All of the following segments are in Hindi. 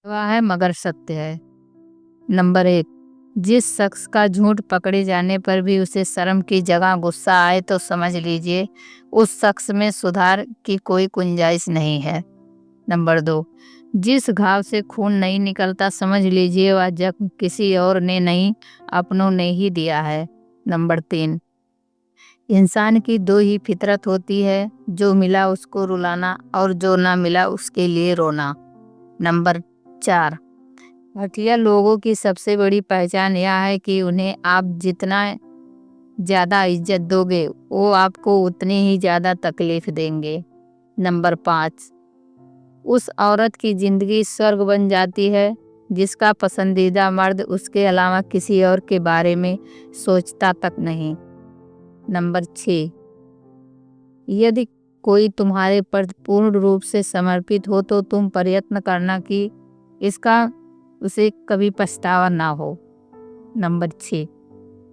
वह है मगर सत्य है। नंबर 1, जिस शख्स का झूठ पकड़े जाने पर भी उसे शर्म की जगह गुस्सा आए तो समझ लीजिए उस शख्स में सुधार की कोई गुंजाइश नहीं है। नंबर 2, जिस घाव से खून नहीं निकलता समझ लीजिए वह जख्म किसी और ने नहीं, अपनों ने ही दिया है। नंबर 3, इंसान की दो ही फितरत होती है, जो मिला उसको रुलाना और जो ना मिला उसके लिए रोना। नंबर 4, घटिया लोगों की सबसे बड़ी पहचान यह है कि उन्हें आप जितना ज़्यादा इज्जत दोगे वो आपको उतनी ही ज़्यादा तकलीफ देंगे। नंबर 5, उस औरत की ज़िंदगी स्वर्ग बन जाती है जिसका पसंदीदा मर्द उसके अलावा किसी और के बारे में सोचता तक नहीं। नंबर 6, यदि कोई तुम्हारे प्रति पूर्ण रूप से समर्पित हो तो तुम प्रयत्न करना कि इसका उसे कभी पछतावा ना हो। नंबर 6,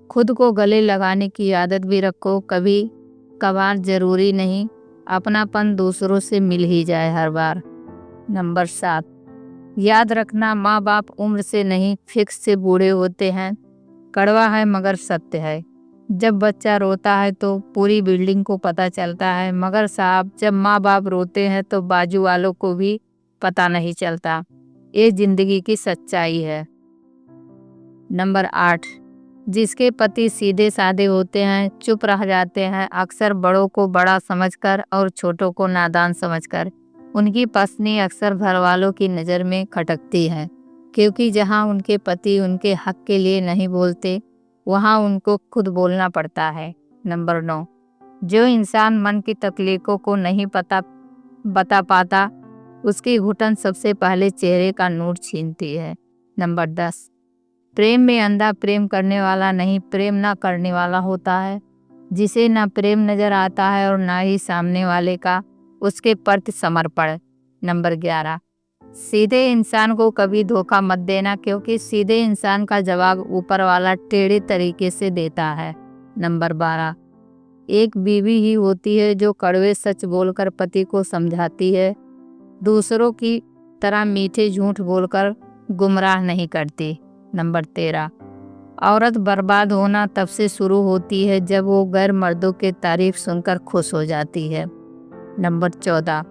खुद को गले लगाने की आदत भी रखो, कभी कभार जरूरी नहीं अपनापन दूसरों से मिल ही जाए हर बार। नंबर 7, याद रखना माँ बाप उम्र से नहीं फिक्स से बूढ़े होते हैं। कड़वा है मगर सत्य है। जब बच्चा रोता है तो पूरी बिल्डिंग को पता चलता है, मगर साहब जब माँ बाप रोते हैं तो बाजू वालों को भी पता नहीं चलता। ये जिंदगी की सच्चाई है। नंबर 8, जिसके पति सीधे साधे होते हैं, चुप रह जाते हैं, अक्सर बड़ों को बड़ा समझकर और छोटों को नादान समझकर, उनकी पत्नी अक्सर घर वालों की नज़र में खटकती है, क्योंकि जहां उनके पति उनके हक के लिए नहीं बोलते वहां उनको खुद बोलना पड़ता है। नंबर 9, जो इंसान मन की तकलीफों को नहीं बता पाता उसकी घुटन सबसे पहले चेहरे का नूर छीनती है। नंबर 10, प्रेम में अंधा प्रेम करने वाला नहीं, प्रेम ना करने वाला होता है, जिसे ना प्रेम नजर आता है और ना ही सामने वाले का उसके प्रति समर्पण। नंबर 11, सीधे इंसान को कभी धोखा मत देना, क्योंकि सीधे इंसान का जवाब ऊपर वाला टेढ़े तरीके से देता है। नंबर 12, एक बीवी ही होती है जो कड़वे सच बोलकर पति को समझाती है, दूसरों की तरह मीठे झूठ बोलकर गुमराह नहीं करती। नंबर 13, औरत बर्बाद होना तब से शुरू होती है जब वो गैर मर्दों के तारीफ सुनकर खुश हो जाती है। नंबर 14,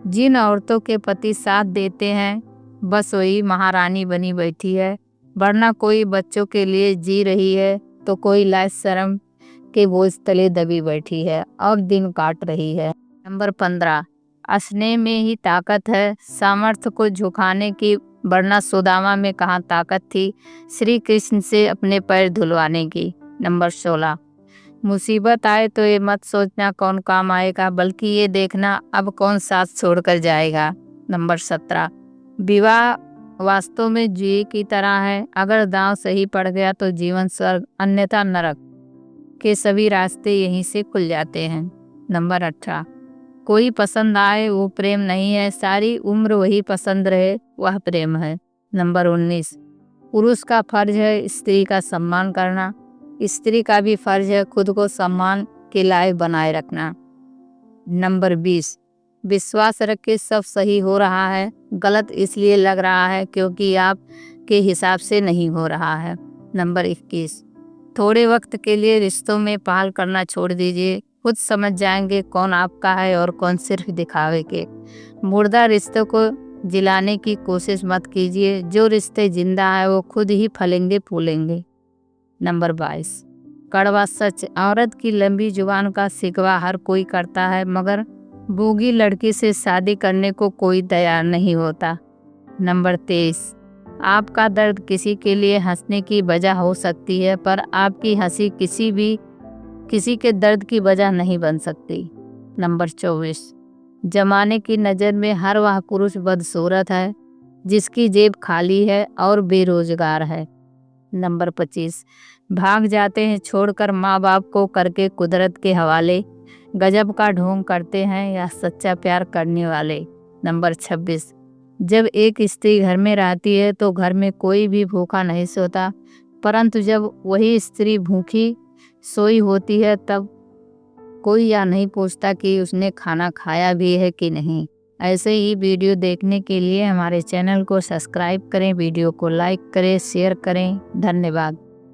जिन औरतों के पति साथ देते हैं बस वही महारानी बनी बैठी है, वरना कोई बच्चों के लिए जी रही है तो कोई लाज शर्म के बोझ तले दबी बैठी है और दिन काट रही है। नंबर 15, स्नेह में ही ताकत है, सामर्थ्य को झुकाने की, वरना सुदामा में कहाँ ताकत थी श्री कृष्ण से अपने पैर धुलवाने की। नंबर 16, मुसीबत आए तो ये मत सोचना कौन काम आएगा, बल्कि ये देखना अब कौन साथ छोड़कर जाएगा। नंबर 17, विवाह वास्तव में जुए की तरह है, अगर दांव सही पड़ गया तो जीवन स्वर्ग, अन्यथा नरक के सभी रास्ते यहीं से खुल जाते हैं। नंबर 18, कोई पसंद आए वो प्रेम नहीं है, सारी उम्र वही पसंद रहे वह प्रेम है। नंबर 19, पुरुष का फर्ज है स्त्री का सम्मान करना, स्त्री का भी फर्ज है खुद को सम्मान के लायक बनाए रखना। नंबर 20, विश्वास रख के सब सही हो रहा है, गलत इसलिए लग रहा है क्योंकि आप के हिसाब से नहीं हो रहा है। नंबर 21, थोड़े वक्त के लिए रिश्तों में पहल करना छोड़ दीजिए, खुद समझ जाएंगे कौन आपका है और कौन सिर्फ दिखावे के। मुर्दा रिश्तों को जिलाने की कोशिश मत कीजिए, जो रिश्ते जिंदा है वो खुद ही फलेंगे फूलेंगे। नंबर 22, कड़वा सच, औरत की लंबी जुबान का शिकवा हर कोई करता है, मगर बूगी लड़की से शादी करने को कोई तैयार नहीं होता। नंबर 23, आपका दर्द किसी के लिए हंसने की वजह हो सकती है, पर आपकी हंसी किसी के दर्द की वजह नहीं बन सकती। नंबर 24, जमाने की नज़र में हर वह पुरुष बदसूरत है जिसकी जेब खाली है और बेरोजगार है। नंबर 25, भाग जाते हैं छोड़कर माँ बाप को करके कुदरत के हवाले, गजब का ढोंग करते हैं या सच्चा प्यार करने वाले। नंबर 26, जब एक स्त्री घर में रहती है तो घर में कोई भी भूखा नहीं सोता, परंतु जब वही स्त्री भूखी सोई होती है तब कोई यह नहीं पूछता कि उसने खाना खाया भी है कि नहीं। ऐसे ही वीडियो देखने के लिए हमारे चैनल को सब्सक्राइब करें, वीडियो को लाइक करें, शेयर करें। धन्यवाद।